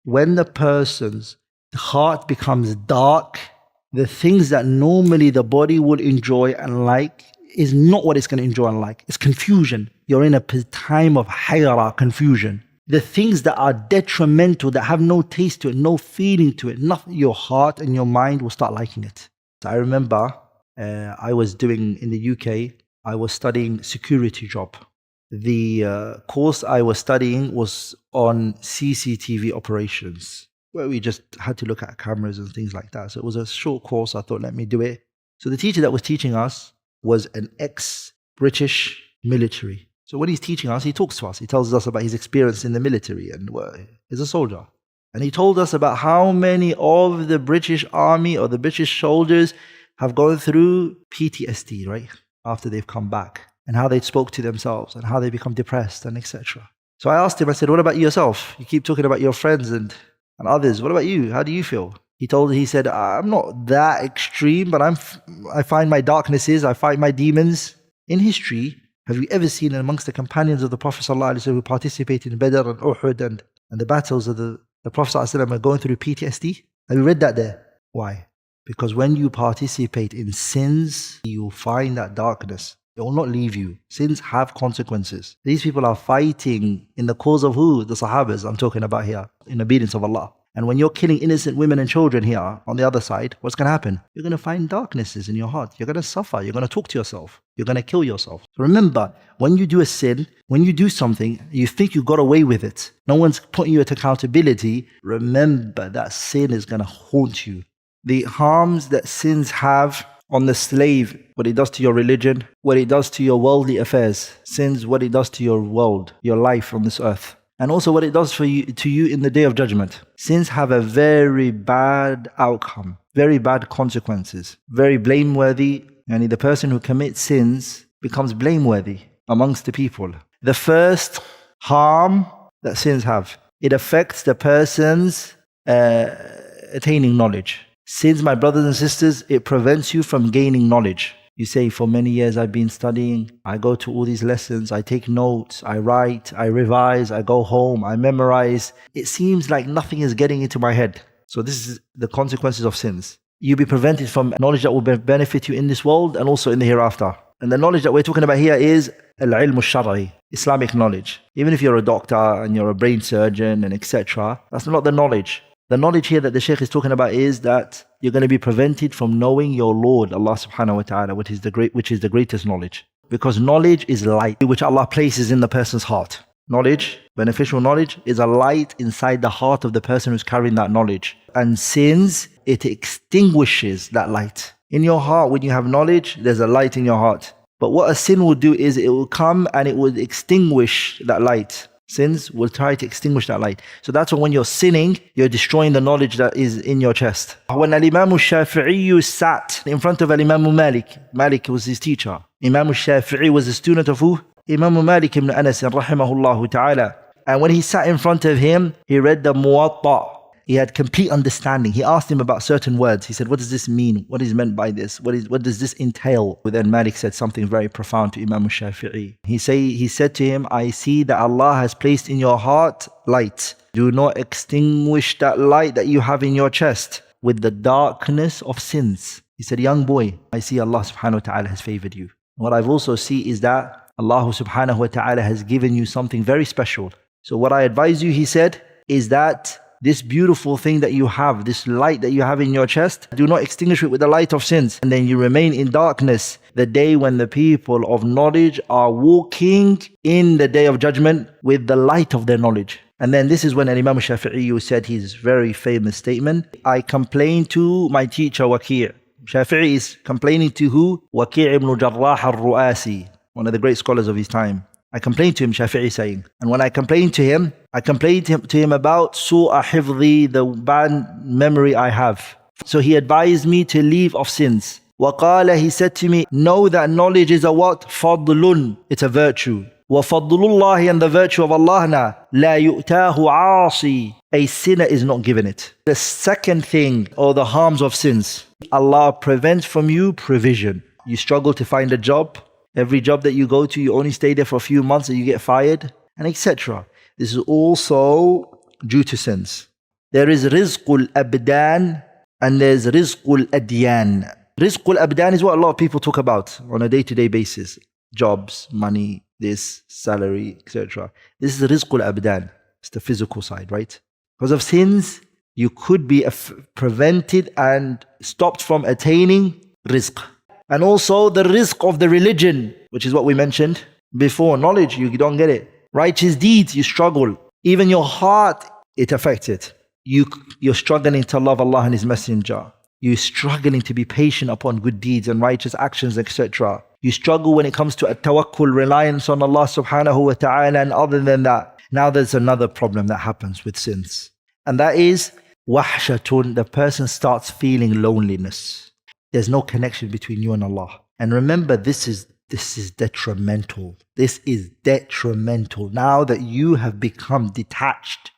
when the person's heart becomes dark, the things that normally the body would enjoy and like is not what it's going to enjoy and like. It's confusion. You're in a time of hayra, confusion. The things that are detrimental, that have no taste to it, no feeling to it, nothing, your heart and your mind will start liking it. So I remember I was doing in the UK, I was studying security job. The course I was studying was on CCTV operations, where we just had to look at cameras and things like that. So it was a short course. I thought, let me do it. So the teacher that was teaching us was an ex-British military. So when he's teaching us, he talks to us. He tells us about his experience in the military, and he's a soldier. And he told us about how many of the British army or the British soldiers have gone through PTSD, right? After they've come back, and how they spoke to themselves and how they become depressed and etc. So I asked him, I said, what about yourself? You keep talking about your friends and others. What about you? How do you feel? He said, I'm not that extreme, but I find my darknesses, I find my demons. In history, have you ever seen amongst the companions of the Prophet ﷺ who participated in Badr and Uhud and the battles of the Prophet ﷺ are going through PTSD? Have you read that there? Why? Because when you participate in sins, you find that darkness. It will not leave you. Sins have consequences. These people are fighting in the cause of who? The Sahabas I'm talking about here, in obedience of Allah. And when you're killing innocent women and children here, on the other side, what's going to happen? You're going to find darknesses in your heart. You're going to suffer. You're going to talk to yourself. You're going to kill yourself. So remember, when you do a sin, when you do something, you think you got away with it. No one's putting you at accountability. Remember that sin is going to haunt you. The harms that sins have on the slave, what it does to your religion, what it does to your worldly affairs, sins, what it does to your world, your life on this earth, and also what it does to you in the day of judgment. Sins have a very bad outcome, very bad consequences, very blameworthy. And the person who commits sins becomes blameworthy amongst the people. The first harm that sins have, it affects the person's attaining knowledge. Sins, my brothers and sisters, it prevents you from gaining knowledge. You say, for many years I've been studying, I go to all these lessons, I take notes, I write, I revise, I go home, I memorize. It seems like nothing is getting into my head. So this is the consequences of sins. You'll be prevented from knowledge that will benefit you in this world and also in the hereafter. And the knowledge that we're talking about here is al-ilm al-shar'i, Islamic knowledge. Even if you're a doctor and you're a brain surgeon and etc., that's not the knowledge. The knowledge here that the Shaykh is talking about is that you're going to be prevented from knowing your Lord, Allah subhanahu wa ta'ala, which is the greatest knowledge. Because knowledge is light, which Allah places in the person's heart. Knowledge, beneficial knowledge, is a light inside the heart of the person who's carrying that knowledge. And sins, it extinguishes that light. In your heart, when you have knowledge, there's a light in your heart. But what a sin will do is it will come and it will extinguish that light. Sins will try to extinguish that light. So that's when you're sinning, you're destroying the knowledge that is in your chest. When Imam al-Shafi'i sat in front of Imam Malik, Malik was his teacher. Imam al-Shafi'i was a student of who? Imam Malik ibn Anas, rahimahullah ta'ala. And when he sat in front of him, he read the Muwatta. He had complete understanding. He asked him about certain words. He said, what does this mean? What is meant by this? What does this entail? But then Malik said something very profound to Imam al-Shafi'i. He said to him, I see that Allah has placed in your heart light. Do not extinguish that light that you have in your chest with the darkness of sins. He said, young boy, I see Allah subhanahu wa ta'ala has favored you. What I've also see is that Allah subhanahu wa ta'ala has given you something very special. So what I advise you, he said, is that this beautiful thing that you have, this light that you have in your chest, do not extinguish it with the light of sins. And then you remain in darkness the day when the people of knowledge are walking in the day of judgment with the light of their knowledge. And then this is when Imam Shafi'i said his very famous statement, I complain to my teacher Waqi'. Shafi'i is complaining to who? Waqi' ibn Jarrah al-Ru'asi, one of the great scholars of his time. I complained to him, Shafi'i saying. And when I complained to him about su'a hifdhi, the bad memory I have. So he advised me to leave off sins. وَقَالَ, he said to me, know that knowledge is a what? فَضْلٌ, it's a virtue. وَفَضْلُ اللَّهِ, and the virtue of Allah na, لَا يُؤْتَاهُ عَاصِي, a sinner is not given it. The second thing, or the harms of sins, Allah prevents from you provision. You struggle to find a job. Every job that you go to, you only stay there for a few months and you get fired, and etc. This is also due to sins. There is rizqul abdan and there's rizqul adyan. Rizqul abdan is what a lot of people talk about on a day-to-day basis. Jobs, money, this, salary, etc. This is rizqul abdan. It's the physical side, right? Because of sins, you could be prevented and stopped from attaining rizq. And also the rizq of the religion, which is what we mentioned before. Knowledge, you don't get it. Righteous deeds, you struggle. Even your heart, it affects it. You're struggling to love Allah and His Messenger. You're struggling to be patient upon good deeds and righteous actions, etc. You struggle when it comes to a tawakkul, reliance on Allah subhanahu wa ta'ala, and other than that. Now there's another problem that happens with sins. And that is wahshatun, the person starts feeling loneliness. There's no connection between you and Allah. And remember, this is detrimental. This is detrimental. Now that you have become detached,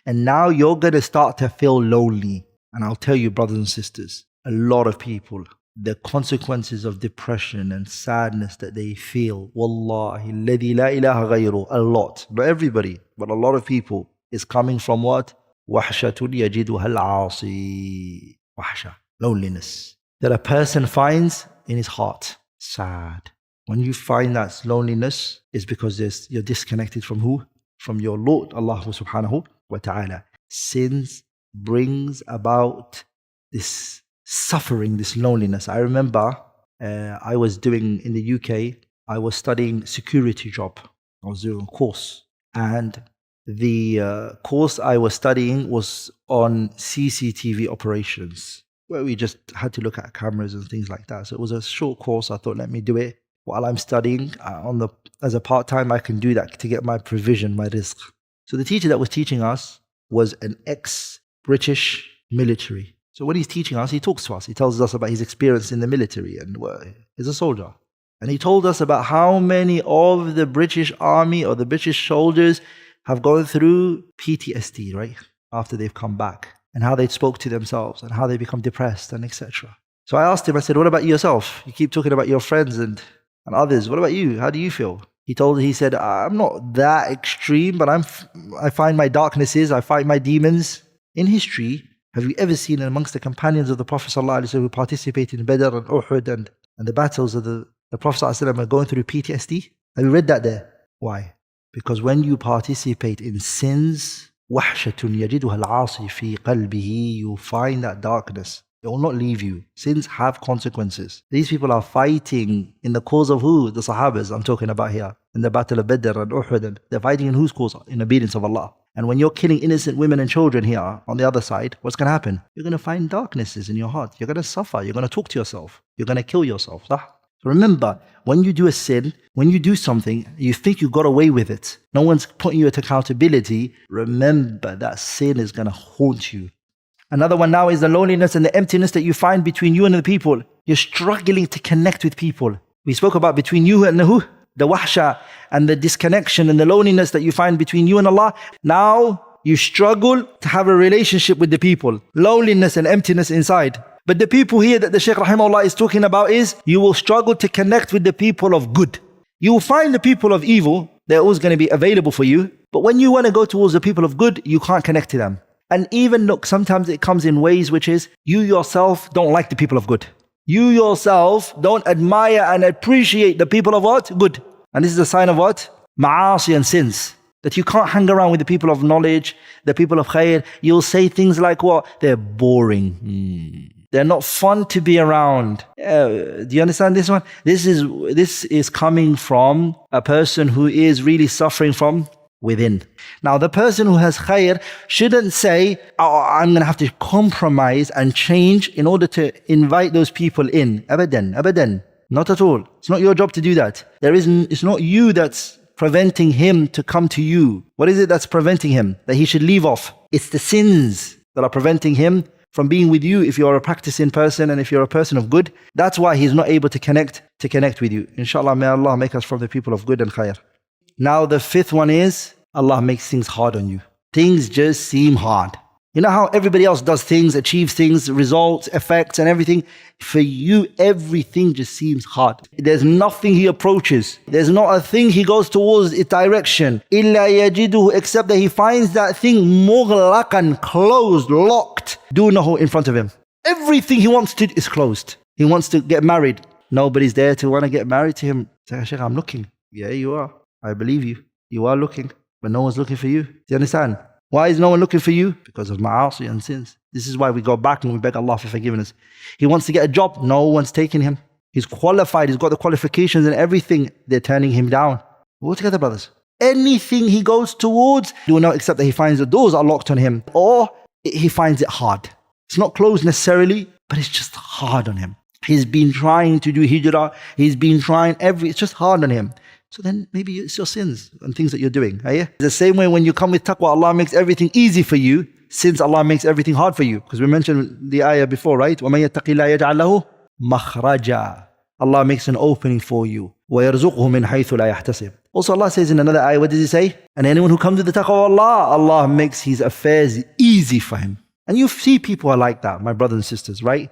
and now you're going to start to feel lonely. And I'll tell you, brothers and sisters, a lot of people, the consequences of depression and sadness that they feel, wallahi, alladhi la ilaha ghayru, a lot, not everybody, but a lot of people, is coming from what? Wahshatun yajiduha al-aasi. Wahsha, loneliness, that a person finds in his heart. Sad. When you find that loneliness, it's because you're disconnected from who? From your Lord, Allah subhanahu wa ta'ala. Sins brings about this suffering, this loneliness. I remember I was doing in the UK, I was studying security job. I was doing a course. And the course I was studying was on CCTV operations, where we just had to look at cameras and things like that. So it was a short course. I thought, let me do it while I'm studying. As a part-time, I can do that to get my provision, my rizq. So the teacher that was teaching us was an ex-British military. So when he's teaching us, he talks to us. He tells us about his experience in the military, and he's a soldier. And he told us about how many of the British army or the British soldiers have gone through PTSD, right? After they've come back, and how they spoke to themselves and how they become depressed and etc. So I asked him, I said, what about yourself? You keep talking about your friends and others. What about you? How do you feel? He said, I'm not that extreme, but I find my darknesses, I find my demons. In history, have you ever seen amongst the companions of the Prophet ﷺ who participated in Badr and Uhud and the battles of the Prophet ﷺ are going through PTSD? Have you read that there? Why? Because when you participate in sins, وَحْشَةٌ يَجِدُهَا الْعَاصِي فِي قَلْبِهِ, you find that darkness. It will not leave you. Sins have consequences. These people are fighting in the cause of who? The Sahabas I'm talking about here. In the battle of Badr and Uhud. And they're fighting in whose cause? In obedience of Allah. And when you're killing innocent women and children here on the other side, what's going to happen? You're going to find darknesses in your heart. You're going to suffer. You're going to talk to yourself. You're going to kill yourself. So remember, when you do a sin, when you do something, you think you got away with it. No one's putting you at accountability. Remember, that sin is going to haunt you. Another one now is the loneliness and the emptiness that you find between you and the people. You're struggling to connect with people. We spoke about between you and who? The wahsha and the disconnection and the loneliness that you find between you and Allah. Now you struggle to have a relationship with the people. Loneliness and emptiness inside. But the people here that the Shaykh Rahimahullah is talking about is, you will struggle to connect with the people of good. You will find the people of evil, they're always going to be available for you. But when you want to go towards the people of good, you can't connect to them. And even look, sometimes it comes in ways which is, you yourself don't like the people of good. You yourself don't admire and appreciate the people of what? Good. And this is a sign of what? Ma'asi and sins. That you can't hang around with the people of knowledge, the people of khair. You'll say things like what? They're boring. They're not fun to be around. Do you understand this one? This is coming from a person who is really suffering from within. Now, the person who has khair shouldn't say, I'm going to have to compromise and change in order to invite those people in. Abadan. Not at all. It's not your job to do that. It's not you that's preventing him to come to you. What is it that's preventing him? That he should leave off. It's the sins that are preventing him from being with you if you're a practicing person and if you're a person of good. That's why he's not able to connect with you. Inshallah, may Allah make us from the people of good and khair. Now the fifth one is, Allah makes things hard on you. Things just seem hard. You know how everybody else does things, achieves things, results, effects and everything? For you, everything just seems hard. There's nothing he approaches. There's not a thing he goes towards its direction. إِلَّا يَجِدُهُ, except that he finds that thing مُغْلَقًا, closed, locked, دُونَهُ, in front of him. Everything he wants to is closed. He wants to get married. Nobody's there to want to get married to him. Say, Shaykh, I'm looking. Yeah, you are. I believe you. You are looking, but no one's looking for you. Do you understand? Why is no one looking for you? Because of ma'asi and sins. This is why we go back and we beg Allah for forgiveness. He wants to get a job. No one's taking him. He's qualified. He's got the qualifications and everything. They're turning him down. We're all together, brothers. Anything he goes towards, do not accept that he finds the doors are locked on him, or he finds it hard. It's not closed necessarily, but it's just hard on him. He's been trying to do hijrah. He's been trying it's just hard on him. So then maybe it's your sins and things that you're doing. The same way when you come with taqwa, Allah makes everything easy for you. Since Allah makes everything hard for you. Because we mentioned the ayah before, right? وَمَن يَتَّقِ اللَّهَ يَجْعَلْ لَهُ مَخْرَجًا. Allah makes an opening for you. وَيَرْزُقْهُ مِنْ حَيْثُ لَا يَحْتَسِبْ. Also Allah says in another ayah, what does he say? And anyone who comes with the taqwa of Allah, Allah makes his affairs easy for him. And you see people are like that, my brothers and sisters, right?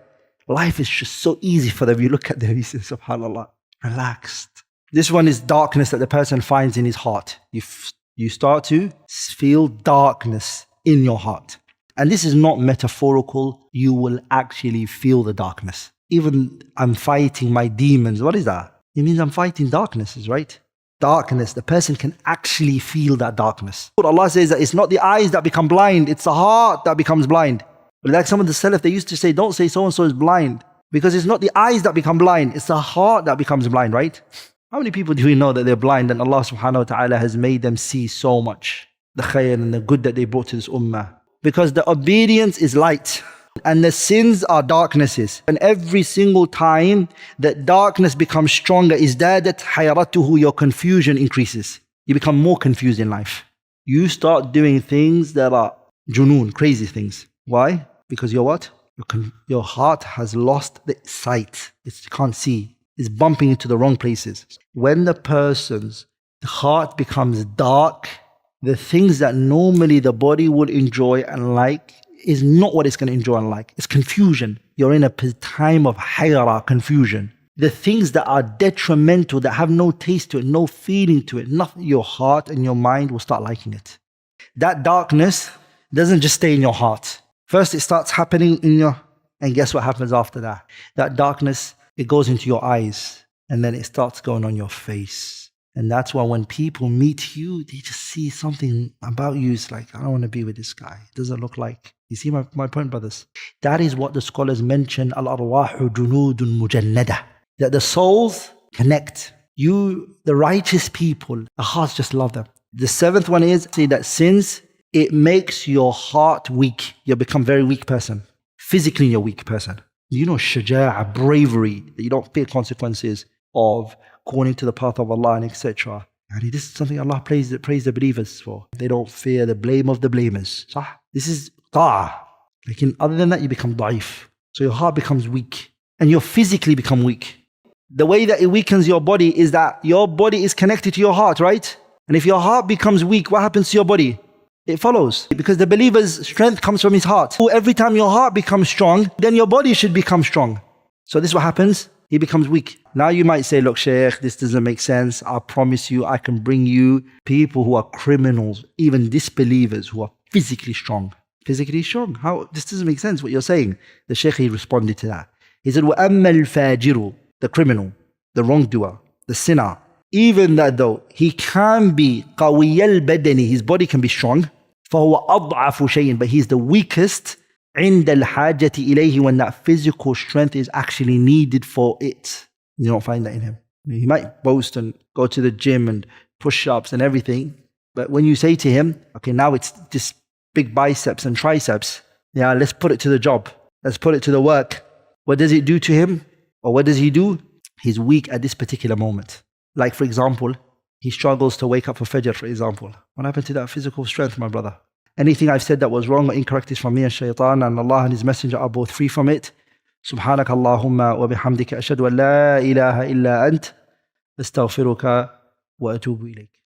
Life is just so easy for them. You look at them, you say, subhanAllah, relaxed. This one is darkness that the person finds in his heart. You start to feel darkness in your heart. And this is not metaphorical. You will actually feel the darkness. Even I'm fighting my demons. What is that? It means I'm fighting darknesses, right? Darkness. The person can actually feel that darkness. But Allah says that it's not the eyes that become blind. It's the heart that becomes blind. But like some of the Salaf, they used to say, don't say so-and-so is blind. Because it's not the eyes that become blind. It's the heart that becomes blind, right? How many people do we know that they're blind and Allah subhanahu wa ta'ala has made them see so much? The khair and the good that they brought to this ummah. Because the obedience is light and the sins are darknesses. And every single time that darkness becomes stronger, izdadat hayratuhu, your confusion increases. You become more confused in life. You start doing things that are junoon, crazy things. Why? Because you're what? Your heart has lost the sight. You can't see. It's bumping into the wrong places. When the person's heart becomes dark, the things that normally the body would enjoy and like is not what it's going to enjoy and like. It's confusion. You're in a time of hayra, confusion. The things that are detrimental, that have no taste to it, no feeling to it, nothing, your heart and your mind will start liking it. That darkness doesn't just stay in your heart. First it starts happening in your, and guess what happens after that? That darkness, it goes into your eyes and then it starts going on your face. And that's why when people meet you, they just see something about you. It's like, I don't want to be with this guy. It doesn't look like. You see my point, brothers? That is what the scholars mention, al-arwahu junudun mujannada. That the souls connect. You, the righteous people, the hearts just love them. The seventh one is, see that since it makes your heart weak, you become a very weak person. Physically, you're a weak person. You know, shaja'a, bravery, that you don't fear consequences of going into the path of Allah and etc. And this is something Allah praise the believers for. They don't fear the blame of the blamers. This is ta'ah. Other than that, you become da'if. So your heart becomes weak. And you physically become weak. The way that it weakens your body is that your body is connected to your heart, right? And if your heart becomes weak, what happens to your body? It follows. Because the believer's strength comes from his heart. So every time your heart becomes strong, then your body should become strong. So this is what happens. He becomes weak. Now you might say, look, Shaykh, this doesn't make sense. I promise you, I can bring you people who are criminals, even disbelievers who are physically strong. Physically strong? How? This doesn't make sense what you're saying. The Shaykh, he responded to that. He said, وَأَمَّا الْفَاجِرُ, the criminal, the wrongdoer, the sinner. Even that though, he can be قَوِيَ الْبَدَنِ, his body can be strong. فَهُوَ أَضْعَفُ شَيْءٍ, but he's the weakest عند الحاجة إليه, when that physical strength is actually needed for it. You don't find that in him. He might boast and go to the gym and push-ups and everything, but when you say to him, okay, now it's just big biceps and triceps, yeah, let's put it to the job, let's put it to the work. What does it do to him? Or what does he do? He's weak at this particular moment. Like for example, he struggles to wake up for Fajr, for example. What happened to that physical strength, my brother? Anything I've said that was wrong or incorrect is from me and shaitan, and Allah and His Messenger are both free from it. Subhanak Allahumma wa bihamdika ashhadu an la ilaha illa ant astaghfiruka wa atubu ilayk.